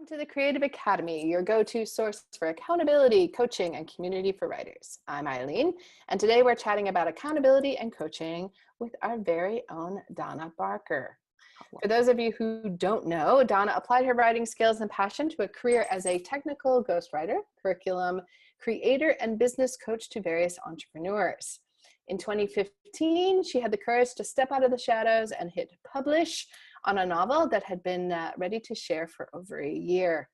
Welcome to the Creative Academy, your go-to source for accountability, coaching, and community for writers. I'm Eileen, and today we're chatting about accountability and coaching with our very own Donna Barker. For those of you who don't know, Donna applied her writing skills and passion to a career as a technical ghostwriter, curriculum creator, and business coach to various entrepreneurs. In 2015, she had the courage to step out of the shadows and hit publish on a novel that had been ready to share for over a year.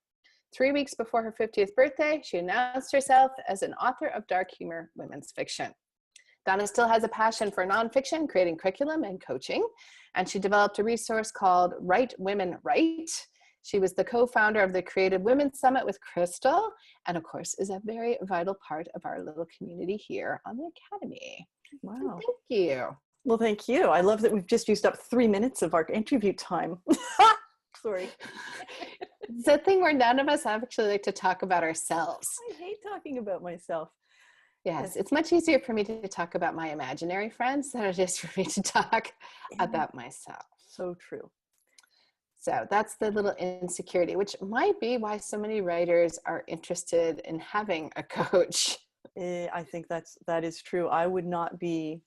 3 weeks before her 50th birthday, she announced herself as an author of dark humor women's fiction. Donna still has a passion for nonfiction, creating curriculum and coaching, and she developed a resource called Write Women Write. She was the co-founder of the Creative Women's Summit with Crystal, and of course is a very vital part of our little community here on the Academy. Wow. So thank you. Well, thank you. I love that we've just used up 3 minutes of our interview time. Sorry. It's a thing where none of us actually like to talk about ourselves. I hate talking about myself. Yes, it's much easier for me to talk about my imaginary friends than it is for me to talk about myself. So true. So that's the little insecurity, which might be why so many writers are interested in having a coach. I think that is true. I would not be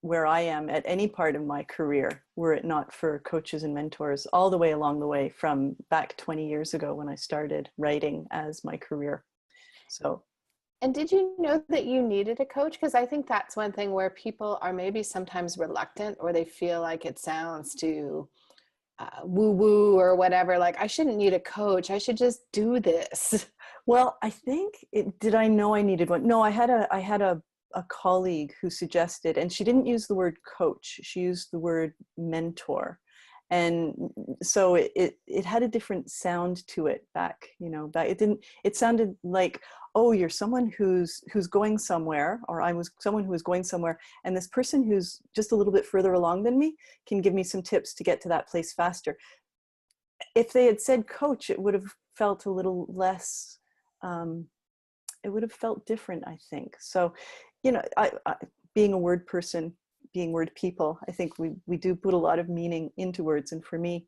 where I am at any part of my career were it not for coaches and mentors all the way along the way from back 20 years ago when I started writing as my career. So. And did you know that you needed a coach? Because I think that's one thing where people are maybe sometimes reluctant, or they feel like it sounds too woo-woo or whatever. Like, I shouldn't need a coach. I should just do this. Well, I think did I know I needed one? No, I had a colleague who suggested, and she didn't use the word coach. She used the word mentor. And so it had a different sound to it back it sounded like, oh, you're someone who's going somewhere, or I was someone who was going somewhere, and this person who's just a little bit further along than me can give me some tips to get to that place faster. If they had said coach, it would have felt a little less, it would have felt different, I think. So, I being a word person, being word people, I think we do put a lot of meaning into words. And for me,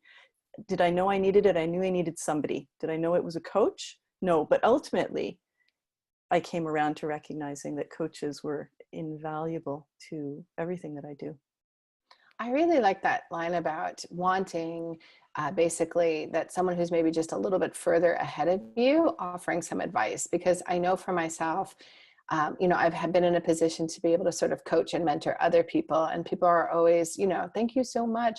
did I know I needed it? I knew I needed somebody. Did I know it was a coach? No, but ultimately I came around to recognizing that coaches were invaluable to everything that I do. I really like that line about wanting basically that someone who's maybe just a little bit further ahead of you offering some advice, because I know for myself, I've been in a position to be able to sort of coach and mentor other people, and people are always, thank you so much.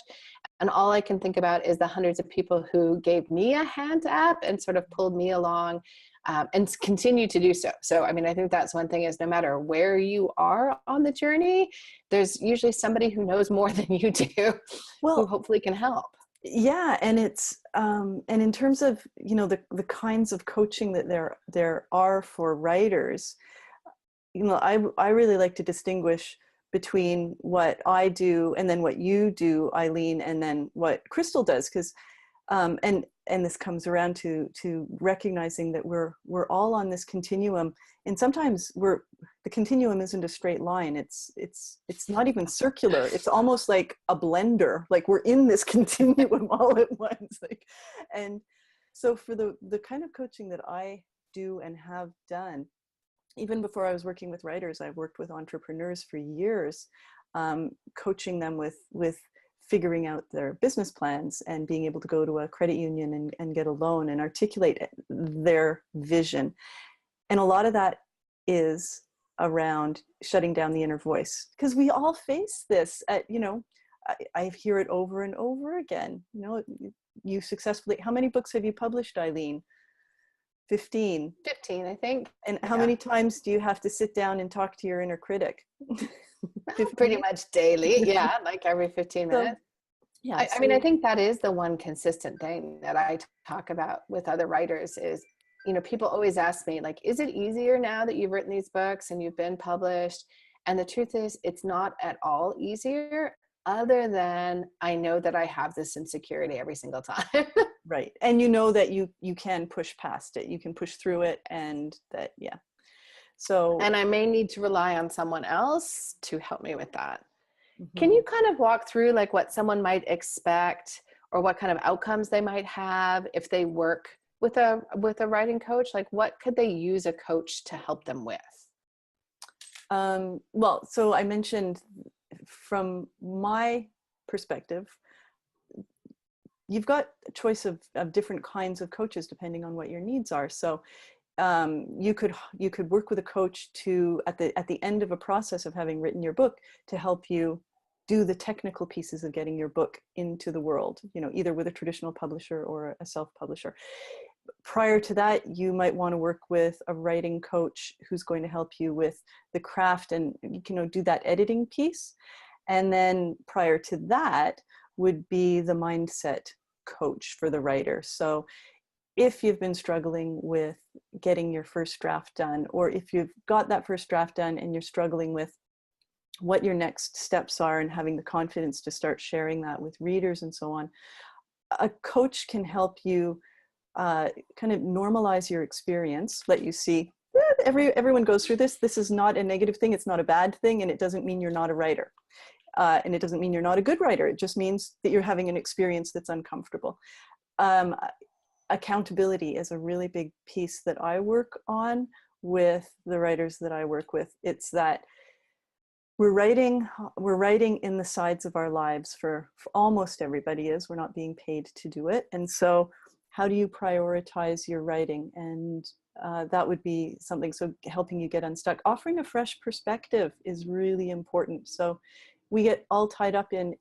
And all I can think about is the hundreds of people who gave me a hand up and sort of pulled me along and continue to do so. So, I mean, I think that's one thing is no matter where you are on the journey, there's usually somebody who knows more than you do, who hopefully can help. Yeah. And it's, and in terms of, the kinds of coaching that there are for writers, I really like to distinguish between what I do and then what you do, Eileen, and then what Crystal does, because and this comes around to recognizing that we're all on this continuum, and sometimes the continuum isn't a straight line. It's not even circular. It's almost like a blender. Like we're in this continuum all at once. And so for the kind of coaching that I do and have done, even before I was working with writers, I've worked with entrepreneurs for years, coaching them with figuring out their business plans and being able to go to a credit union and get a loan and articulate their vision. And a lot of that is around shutting down the inner voice, because we all face this I hear it over and over again. You successfully, how many books have you published, Eileen? 15, I think. And how many times do you have to sit down and talk to your inner critic? Pretty much daily. Yeah. Like every 15 minutes. Yeah. I mean, I think that is the one consistent thing that I talk about with other writers is, people always ask me, like, is it easier now that you've written these books and you've been published? And the truth is, it's not at all easier, other than I know that I have this insecurity every single time. Right. And that you can push past it, you can push through it, and that, yeah. So, and I may need to rely on someone else to help me with that. Mm-hmm. Can you kind of walk through like what someone might expect or what kind of outcomes they might have if they work with a writing coach? Like, what could they use a coach to help them with? Well, so I mentioned from my perspective, you've got a choice of different kinds of coaches depending on what your needs are. So you could work with a coach to at the end of a process of having written your book to help you do the technical pieces of getting your book into the world, either with a traditional publisher or a self-publisher. Prior to that, you might want to work with a writing coach who's going to help you with the craft and do that editing piece. And then prior to that would be the mindset coach for the writer. So if you've been struggling with getting your first draft done, or if you've got that first draft done and you're struggling with what your next steps are and having the confidence to start sharing that with readers and so on, a coach can help you kind of normalize your experience, let you see everyone goes through this. This is not a negative thing. It's not a bad thing. And it doesn't mean you're not a writer. And it doesn't mean you're not a good writer. It just means that you're having an experience that's uncomfortable. Accountability is a really big piece that I work on with the writers that I work with. It's that we're writing in the sides of our lives for almost everybody is. We're not being paid to do it. And so how do you prioritize your writing? And that would be something, so helping you get unstuck. Offering a fresh perspective is really important. So we get all tied up in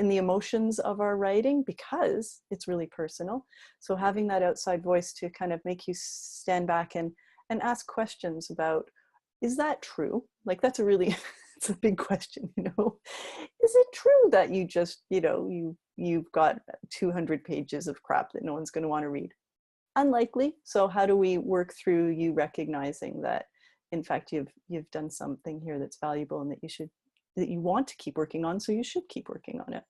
the emotions of our writing because it's really personal. So having that outside voice to kind of make you stand back and ask questions about, is that true? Like, that's a really, it's a big question, Is it true that you just, you've got 200 pages of crap that no one's going to want to read? Unlikely. So how do we work through you recognizing that, in fact, you've done something here that's valuable and that you want to keep working on, so you should keep working on it.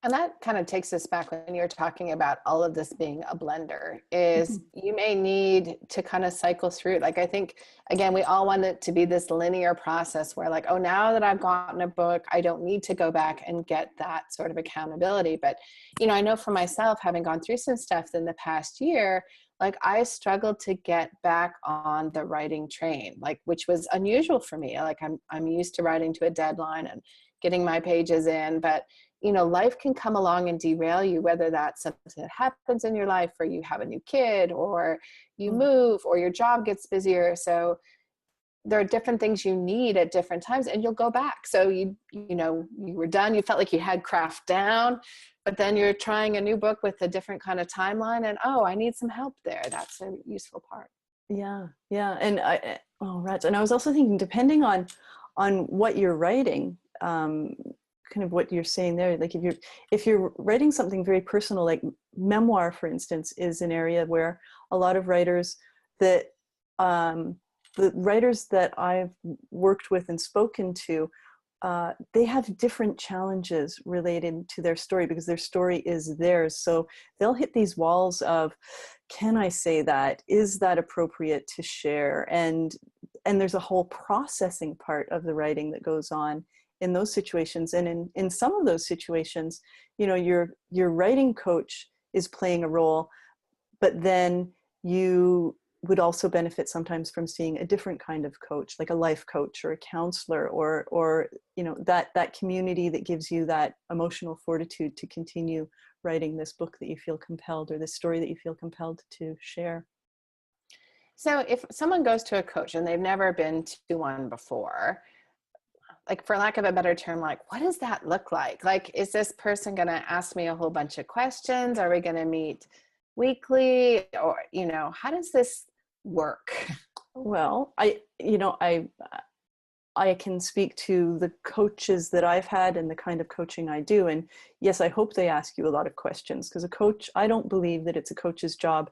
And that kind of takes us back when you're talking about all of this being a blender, is you may need to kind of cycle through it. Like, I think, again, we all want it to be this linear process where, like, oh, now that I've gotten a book, I don't need to go back and get that sort of accountability. But, I know for myself, having gone through some stuff in the past year, like, I struggled to get back on the writing train, like, which was unusual for me. Like, I'm used to writing to a deadline and getting my pages in, but life can come along and derail you, whether that's something that happens in your life, or you have a new kid, or you move, or your job gets busier. So there are different things you need at different times, and you'll go back. So you were done, you felt like you had craft down, but then you're trying a new book with a different kind of timeline, and I need some help there. That's a useful part. Yeah. And and I was also thinking, depending on what you're writing, kind of what you're saying there, like if you're writing something very personal, like memoir, for instance, is an area where a lot of writers that the writers that I've worked with and spoken to, they have different challenges related to their story because their story is theirs. So they'll hit these walls of, can I say that? Is that appropriate to share? And there's a whole processing part of the writing that goes on in those situations. And in some of those situations, your writing coach is playing a role, but then you would also benefit sometimes from seeing a different kind of coach, like a life coach or a counselor, or that community that gives you that emotional fortitude to continue writing this book that you feel compelled, or this story that you feel compelled to share. So if someone goes to a coach and they've never been to one before, like, for lack of a better term, like, what does that look like? Like, is this person going to ask me a whole bunch of questions? Are we going to meet weekly? Or, how does this work? Well, I can speak to the coaches that I've had and the kind of coaching I do. And yes, I hope they ask you a lot of questions, because a coach, I don't believe that it's a coach's job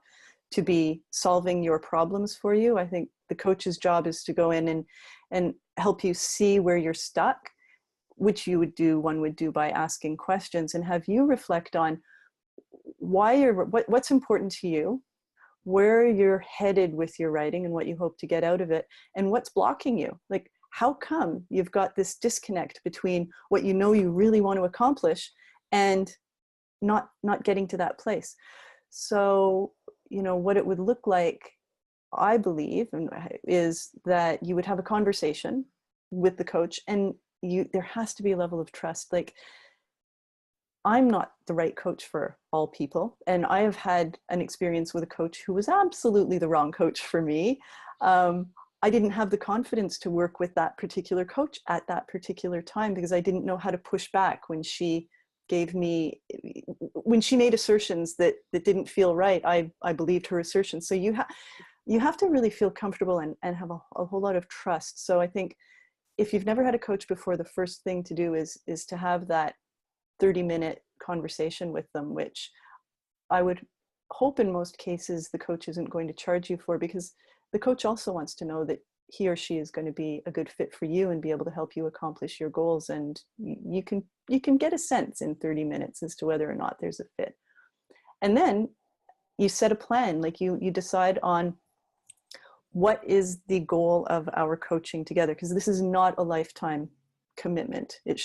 to be solving your problems for you. I think the coach's job is to go in and help you see where you're stuck, which one would do by asking questions, and have you reflect on what's important to you, where you're headed with your writing and what you hope to get out of it, and what's blocking you. Like, how come you've got this disconnect between what you really want to accomplish and not getting to that place? So you know, what it would look like, I believe, is that you would have a conversation with the coach, and there has to be a level of trust. Like, I'm not the right coach for all people, and I have had an experience with a coach who was absolutely the wrong coach for me. I didn't have the confidence to work with that particular coach at that particular time because I didn't know how to push back when she made assertions that didn't feel right. I believed her assertions. So you have to really feel comfortable and have a whole lot of trust. So I think if you've never had a coach before, the first thing to do is to have that 30-minute conversation with them, which I would hope in most cases the coach isn't going to charge you for, because the coach also wants to know that he or she is going to be a good fit for you and be able to help you accomplish your goals. And you can get a sense in 30 minutes as to whether or not there's a fit. And then you set a plan, like you decide on what is the goal of our coaching together, because this is not a lifetime commitment. I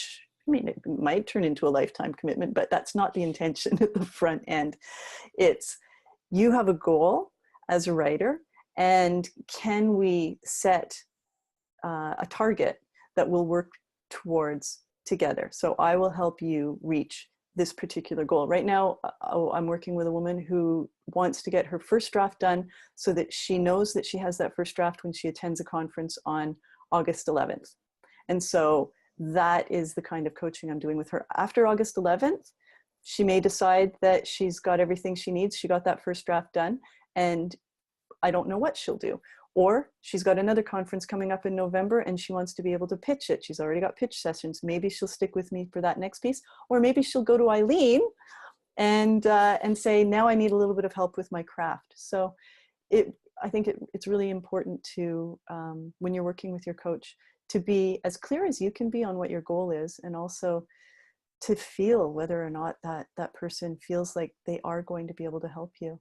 mean, it might turn into a lifetime commitment, but that's not the intention at the front end. It's, you have a goal as a writer, and can we set a target that we'll work towards together? So I will help you reach this particular goal. Right now, I'm working with a woman who wants to get her first draft done so that she knows that she has that first draft when she attends a conference on August 11th. And so that is the kind of coaching I'm doing with her. After August 11th, she may decide that she's got everything she needs. She got that first draft done, and I don't know what she'll do. Or she's got another conference coming up in November and she wants to be able to pitch it. She's already got pitch sessions. Maybe she'll stick with me for that next piece. Or maybe she'll go to Eileen and say, now I need a little bit of help with my craft. So I think it's really important to, when you're working with your coach, to be as clear as you can be on what your goal is, and also to feel whether or not that person feels like they are going to be able to help you.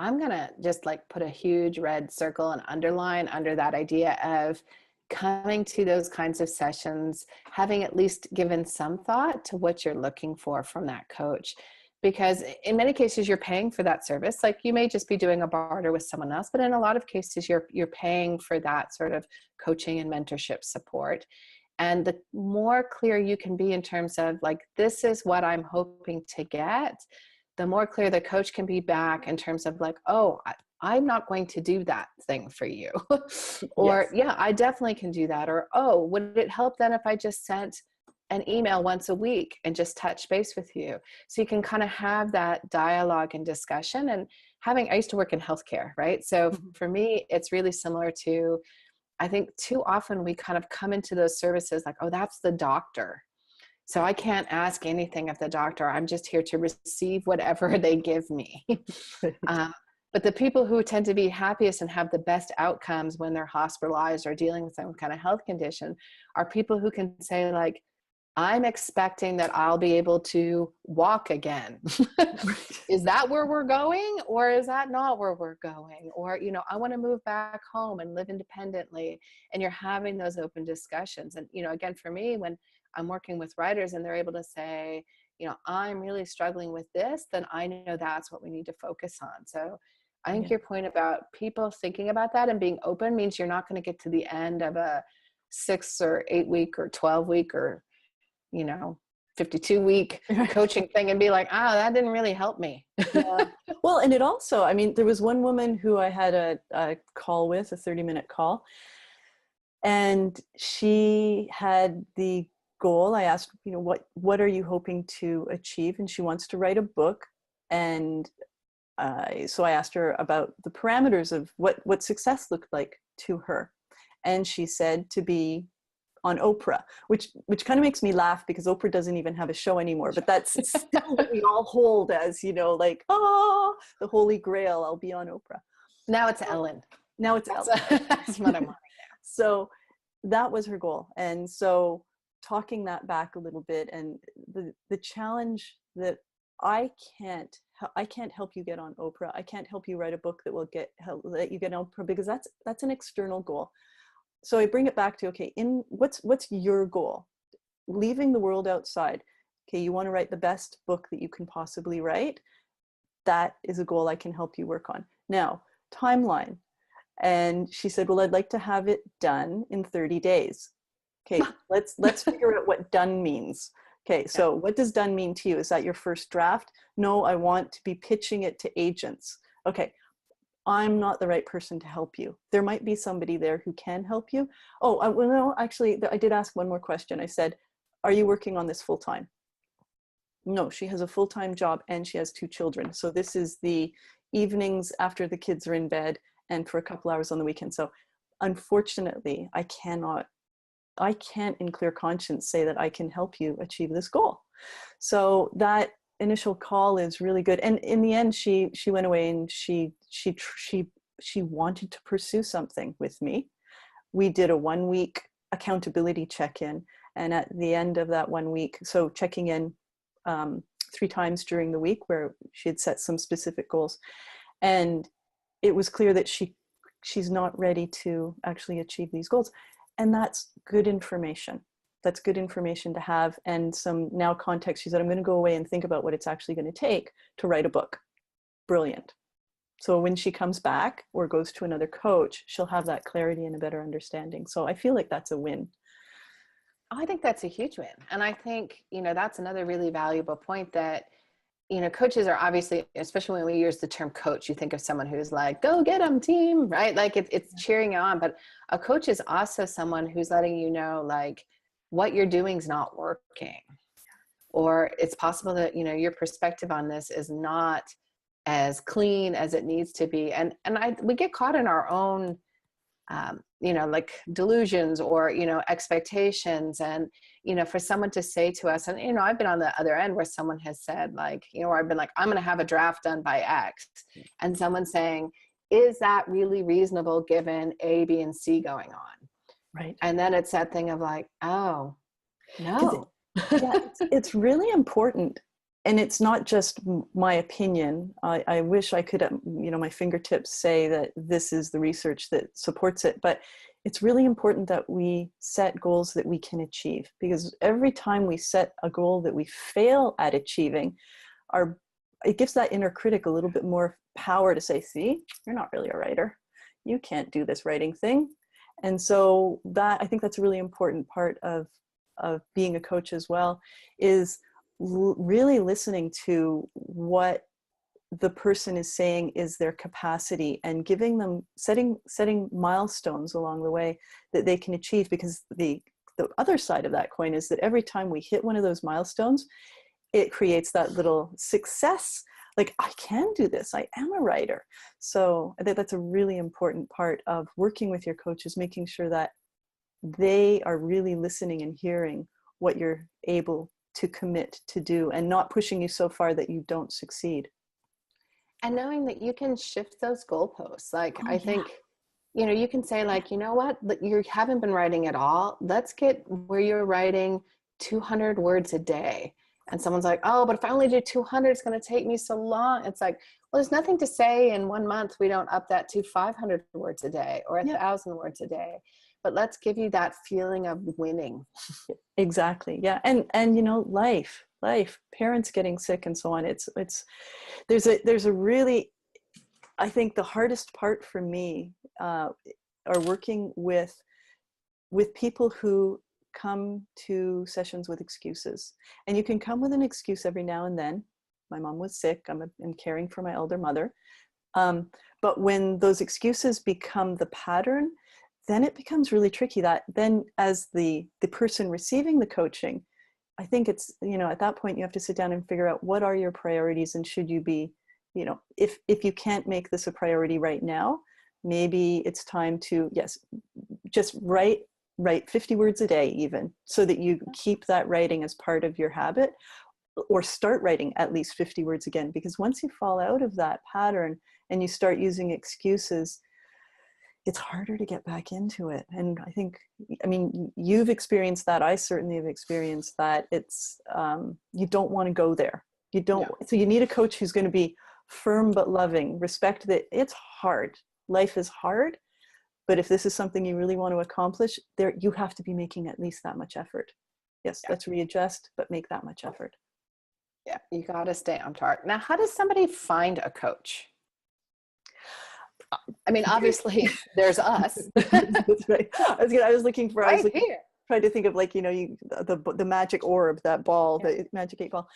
I'm going to just like put a huge red circle and underline under that idea of coming to those kinds of sessions, having at least given some thought to what you're looking for from that coach. Because in many cases you're paying for that service. Like, you may just be doing a barter with someone else, but in a lot of cases you're paying for that sort of coaching and mentorship support. And the more clear you can be in terms of like, this is what I'm hoping to get, the more clear the coach can be back in terms of like, oh, I'm not going to do that thing for you. Or Yes. yeah, I definitely can do that. Or, oh, would it help then if I just sent an email once a week and just touch base with you? So you can kind of have that dialogue and discussion. And I used to work in healthcare, right? So for me, it's really similar to, I think too often we kind of come into those services like, oh, that's the doctor, so I can't ask anything of the doctor. I'm just here to receive whatever they give me. But the people who tend to be happiest and have the best outcomes when they're hospitalized or dealing with some kind of health condition are people who can say like, I'm expecting that I'll be able to walk again. Is that where we're going? Or is that not where we're going? Or, you know, I want to move back home and live independently. And you're having those open discussions. And, you know, again, for me, when I'm working with writers and they're able to say, you know, I'm really struggling with this, then I know that's what we need to focus on. So I think your point about people thinking about that and being open means you're not going to get to the end of a 6 or 8 week or 12 week or, you know, 52-week coaching thing and be like, oh, that didn't really help me. Yeah. Well, and it also, I mean, there was one woman who I had a call with, a 30-minute call, and she had the goal. I asked, you know, what are you hoping to achieve? And she wants to write a book. And so I asked her about the parameters of what success looked like to her. And she said to be on Oprah, which kind of makes me laugh because Oprah doesn't even have a show anymore, but that's still what we all hold as, you know, like, oh, the holy grail, I'll be on Oprah. Now it's Ellen. Now it's Ellen. That's what I'm wanting now. So that was her goal. And so talking that back a little bit, and the challenge that I can't help you get on Oprah. I can't help you write a book that will let you get on Oprah, because that's an external goal. So I bring it back to, okay, what's your goal? Leaving the world outside. Okay, you want to write the best book that you can possibly write. that is a goal I can help you work on. Now, timeline. And she said, well, I'd like to have it done in 30 days. Okay, let's figure out what done means. Okay, so what does done mean to you? Is that your first draft? No, I want to be pitching it to agents. Okay, I'm not the right person to help you. There might be somebody there who can help you. Oh, well, no, actually, I did ask one more question. I said, are you working on this full time? No, she has a full-time job and she has 2 children. So this is the evenings after the kids are in bed and for a couple hours on the weekend. So unfortunately, I can't in clear conscience say that I can help you achieve this goal. So that initial call is really good. And in the end, she went away and she wanted to pursue something with me. We did a 1-week accountability check-in. And at the end of that 1 week, so checking in 3 times during the week where she had set some specific goals. And it was clear that she's not ready to actually achieve these goals. And that's good information. That's good information to have, and some now context. She said, I'm going to go away and think about what it's actually going to take to write a book. Brilliant. So when she comes back or goes to another coach, she'll have that clarity and a better understanding. So I feel like that's a win. I think that's a huge win. And I think, that's another really valuable point that, coaches are obviously, especially when we use the term coach, you think of someone who's like, go get them team, right? Like it's cheering you on. But a coach is also someone who's letting you know, like, what you're doing is not working. Or it's possible that, your perspective on this is not as clean as it needs to be. And we get caught in our own, like delusions or, expectations. And, for someone to say to us, and, I've been on the other end where someone has said like, where I've been like, I'm going to have a draft done by X, and someone saying, is that really reasonable given A, B, and C going on? Right. And then it's that thing of like, oh, no. It's really important. And it's not just my opinion. I wish I could, my fingertips say that this is the research that supports it, but it's really important that we set goals that we can achieve, because every time we set a goal that we fail at achieving, it gives that inner critic a little bit more power to say, see, you're not really a writer. You can't do this writing thing. And so I think that's a really important part of being a coach as well, is really listening to what the person is saying is their capacity, and giving them, setting milestones along the way that they can achieve. Because the other side of that coin is that every time we hit one of those milestones, it creates that little success, like, I can do this, I am a writer. So I think that's a really important part of working with your coaches, making sure that they are really listening and hearing what you're able to commit to do, and not pushing you so far that you don't succeed. And knowing that you can shift those goalposts. Like, I think, you can say like, what, you haven't been writing at all. Let's get where you're writing 200 words a day. And someone's like, oh, but if I only do 200, it's going to take me so long. It's like, well, there's nothing to say in 1 month we don't up that to 500 words a day or 1,000 words a day. But let's give you that feeling of winning. Exactly. Yeah. And life, parents getting sick and so on. There's a really, I think the hardest part for me are working with people who come to sessions with excuses. And you can come with an excuse every now and then. My mom was sick. I'm caring for my elder mother. But when those excuses become the pattern, then it becomes really tricky. That then, as the person receiving the coaching, I think it's, at that point you have to sit down and figure out what are your priorities, and should you be, if you can't make this a priority right now, maybe it's time to, just write 50 words a day, even, so that you keep that writing as part of your habit, or start writing at least 50 words again. Because once you fall out of that pattern and you start using excuses, it's harder to get back into it. And I think, you've experienced that. I certainly have experienced that. It's, you don't want to go there. You don't. Yeah. So you need a coach who's going to be firm but loving, respect that it's hard. Life is hard. But if this is something you really want to accomplish, you have to be making at least that much effort. Yes, let's readjust, but make that much effort. Yeah, You got to stay on target. Now, how does somebody find a coach? I mean, obviously there's us. That's right. I was looking for, Right here. trying to think of like, the magic orb, that ball, the magic 8 ball.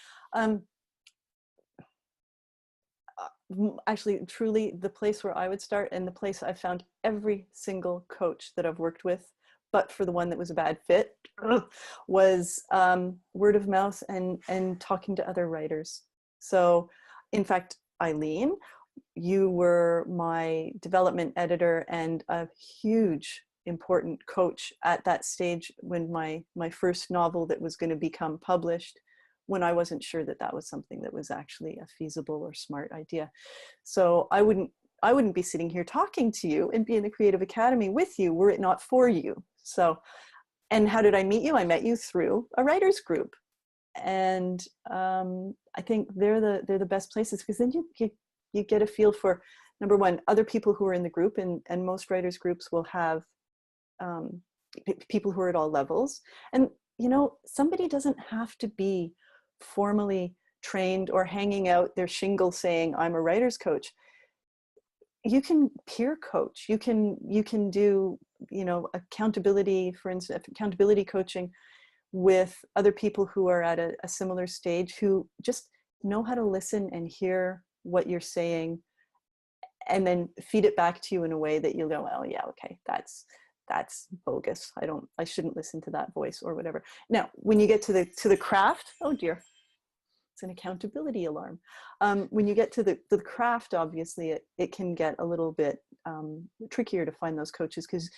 Actually, truly the place where I would start, and the place I've found every single coach that I've worked with, but for the one that was a bad fit, was word of mouth and talking to other writers. So in fact, Eileen, you were my development editor and a huge important coach at that stage when my first novel that was going to become published, when I wasn't sure that that was something that was actually a feasible or smart idea. So I wouldn't be sitting here talking to you and be in the Creative Academy with you were it not for you. So, and how did I meet you? I met you through a writers group. And I think they're the best places, because then you get a feel for, number one, other people who are in the group, and most writers groups will have people who are at all levels. And somebody doesn't have to be formally trained or hanging out their shingle saying I'm a writer's coach. You can peer coach. You can do accountability, for instance, accountability coaching with other people who are at a similar stage, who just know how to listen and hear what you're saying, and then feed it back to you in a way that you'll go, oh yeah, okay, that's bogus. I shouldn't listen to that voice or whatever. Now, when you get to the craft, oh dear, it's an accountability alarm. When you get to the craft, obviously it can get a little bit trickier to find those coaches, because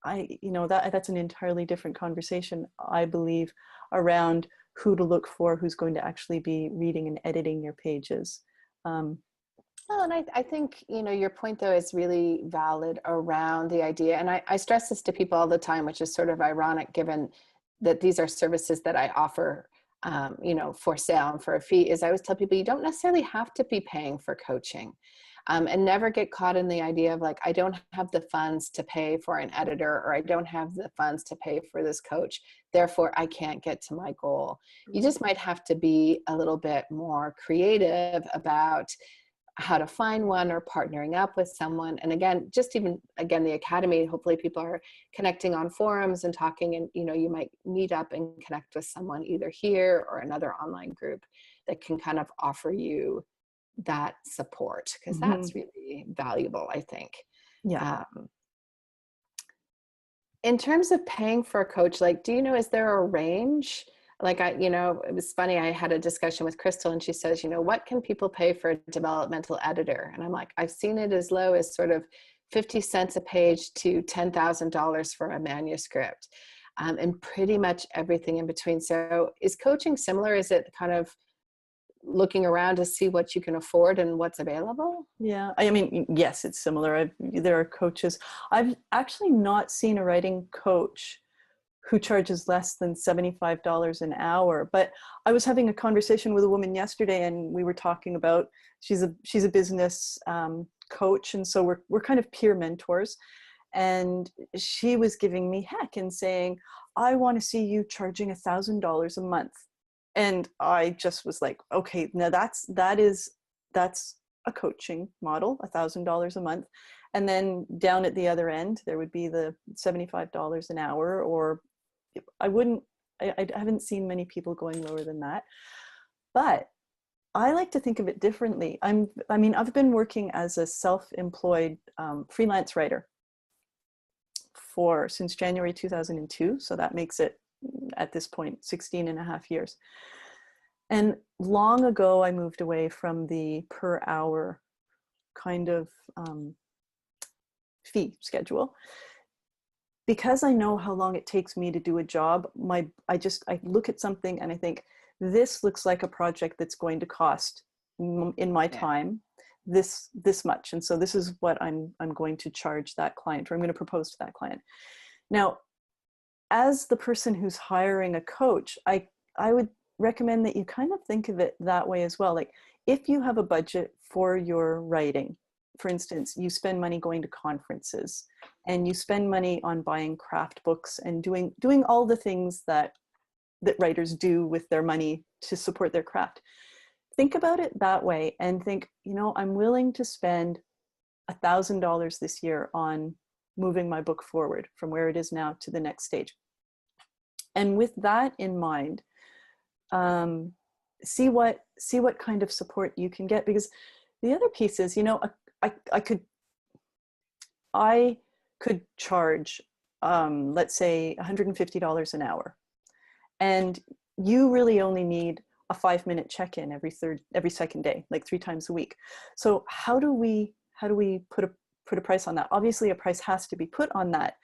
that's an entirely different conversation, I believe, around who to look for, who's going to actually be reading and editing your pages. Well, and I think, your point though is really valid around the idea. And I stress this to people all the time, which is sort of ironic given that these are services that I offer, for sale and for a fee, is I always tell people you don't necessarily have to be paying for coaching. And never get caught in the idea of like, I don't have the funds to pay for an editor, or I don't have the funds to pay for this coach, therefore I can't get to my goal. You just might have to be a little bit more creative about how to find one, or partnering up with someone. And again, the Academy, hopefully people are connecting on forums and talking, and you might meet up and connect with someone either here or another online group that can kind of offer you that support, because that's really valuable, I think. Yeah. In terms of paying for a coach, like, is there a range? Like it was funny, I had a discussion with Crystal and she says, what can people pay for a developmental editor? And I'm like, I've seen it as low as sort of 50 cents a page to $10,000 for a manuscript, and pretty much everything in between. So is coaching similar? Is it kind of looking around to see what you can afford and what's available? Yeah, I mean, yes, it's similar. There are coaches. I've actually not seen a writing coach who charges less than $75 an hour. But I was having a conversation with a woman yesterday, and we were talking about, she's a business coach, and so we're kind of peer mentors. And she was giving me heck and saying, I want to see you charging $1,000 a month. And I just was like, okay, now that's a coaching model, $1,000 a month. And then down at the other end, there would be the $75 an hour, or I haven't seen many people going lower than that. But I like to think of it differently. I've been working as a self-employed freelance writer since January 2002. So that makes it, at this point, 16 and a half years. And long ago, I moved away from the per hour kind of fee schedule, because I know how long it takes me to do a job. I look at something and I think, this looks like a project that's going to cost in my time this much. And so this is what I'm going to charge that client, or I'm going to propose to that client. Now, as the person who's hiring a coach, I would recommend that you kind of think of it that way as well. Like, if you have a budget for your writing, for instance, you spend money going to conferences, and you spend money on buying craft books and doing all the things that that writers do with their money to support their craft. Think about it that way and think, you know, I'm willing to spend $1,000 this year on moving my book forward from where it is now to the next stage. And with that in mind, see what kind of support you can get. Because the other piece is, you know, I could charge, let's say $150 an hour, and you really only need a 5-minute check-in every second day, like 3 times a week. So how do we put a price on that? Obviously a price has to be put on that,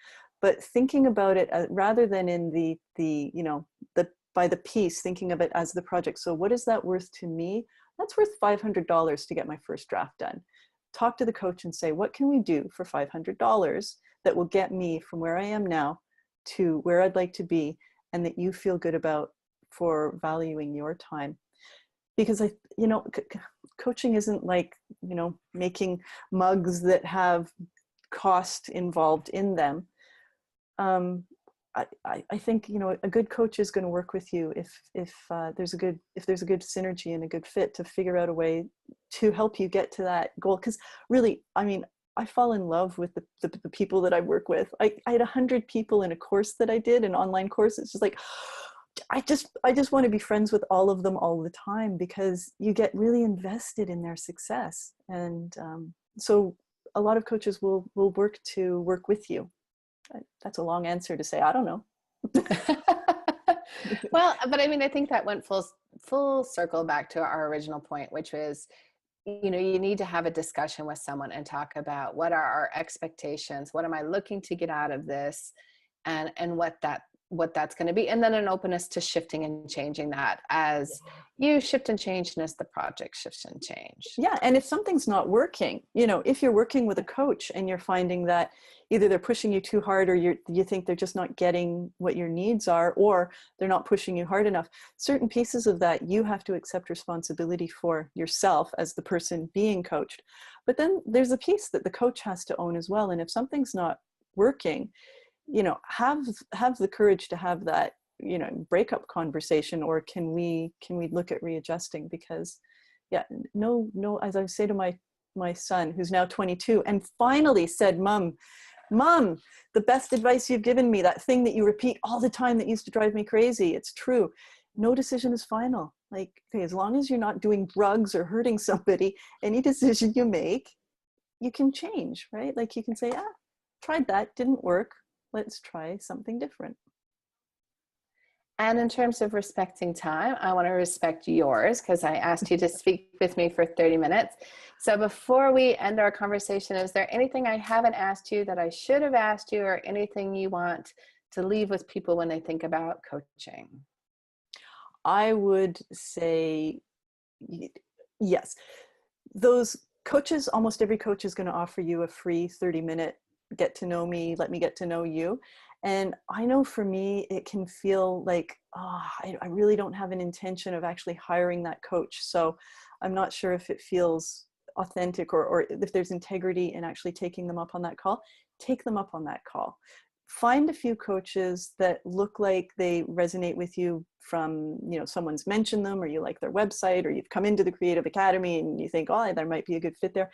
but thinking about it rather than in the you know, the by the piece, thinking of it as the project. So what is that worth to me? That's worth $500 to get my first draft done. Talk to the coach and say, what can we do for $500 that will get me from where I am now to where I'd like to be, and that you feel good about for valuing your time? Because you know, coaching isn't like, you know, making mugs that have cost involved in them. I think, you know, a good coach is going to work with you if there's a good synergy and a good fit to figure out a way to help you get to that goal. Because really, I mean, I fall in love with the people that I work with. I had 100 people in a course that I did, an online course. It's just like, I just want to be friends with all of them all the time, because you get really invested in their success. And so a lot of coaches will work with you. That's a long answer to say, I don't know. Well, but I mean, I think that went full circle back to our original point, which was, you know, you need to have a discussion with someone and talk about what are our expectations, what am I looking to get out of this, and what that's going to be, and then an openness to shifting and changing that as you shift and change, and as the project shifts and change. Yeah, and if something's not working, you know, if you're working with a coach and you're finding that either they're pushing you too hard, or you think they're just not getting what your needs are, or they're not pushing you hard enough, certain pieces of that you have to accept responsibility for yourself as the person being coached. But then there's a piece that the coach has to own as well. And if something's not working, you know, have the courage to have that, you know, breakup conversation, or can we look at readjusting? Because yeah, no, as I say to my son, who's now 22 and finally said, mom, the best advice you've given me, that thing that you repeat all the time that used to drive me crazy, it's true. No decision is final. Like, okay, as long as you're not doing drugs or hurting somebody, any decision you make, you can change, right? Like you can say, tried that, didn't work. Let's try something different. And in terms of respecting time, I want to respect yours, because I asked you to speak with me for 30 minutes. So before we end our conversation, is there anything I haven't asked you that I should have asked you, or anything you want to leave with people when they think about coaching? I would say yes. Those coaches, almost every coach is going to offer you a free 30-minute get to know me, let me get to know you. And I know for me, it can feel like, I really don't have an intention of actually hiring that coach. So I'm not sure if it feels authentic, or if there's integrity in actually taking them up on that call. Take them up on that call. Find a few coaches that look like they resonate with you from, you know, someone's mentioned them, or you like their website, or you've come into the Creative Academy and you think, there might be a good fit there.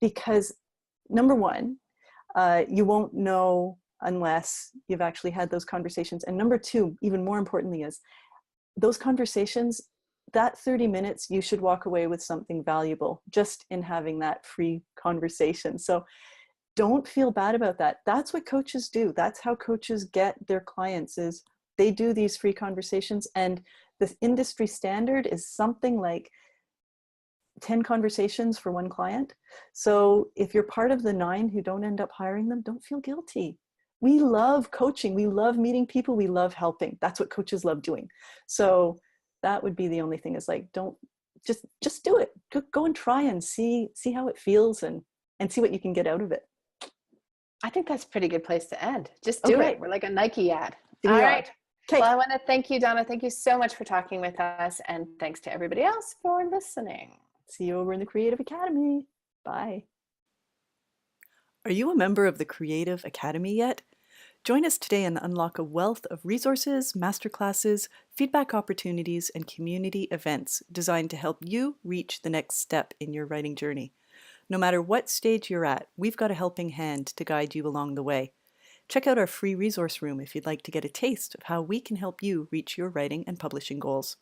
Because number one, you won't know unless you've actually had those conversations. And number two, even more importantly, is those conversations, that 30 minutes, you should walk away with something valuable just in having that free conversation. So don't feel bad about that. That's what coaches do. That's how coaches get their clients, is they do these free conversations. And the industry standard is something like 10 conversations for one client. So if you're part of the 9 who don't end up hiring them, don't feel guilty. We love coaching. We love meeting people. We love helping. That's what coaches love doing. So that would be the only thing, is like, don't just do it. Go and try and see how it feels, and see what you can get out of it. I think that's a pretty good place to end. Just do it. We're like a Nike ad. All right. Okay. Well, I want to thank you, Donna. Thank you so much for talking with us. And thanks to everybody else for listening. See you over in the Creative Academy. Bye. Are you a member of the Creative Academy yet? Join us today and unlock a wealth of resources, masterclasses, feedback opportunities, and community events designed to help you reach the next step in your writing journey. No matter what stage you're at, we've got a helping hand to guide you along the way. Check out our free resource room if you'd like to get a taste of how we can help you reach your writing and publishing goals.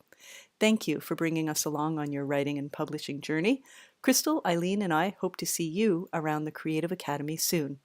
Thank you for bringing us along on your writing and publishing journey. Crystal, Eileen, and I hope to see you around the Creative Academy soon.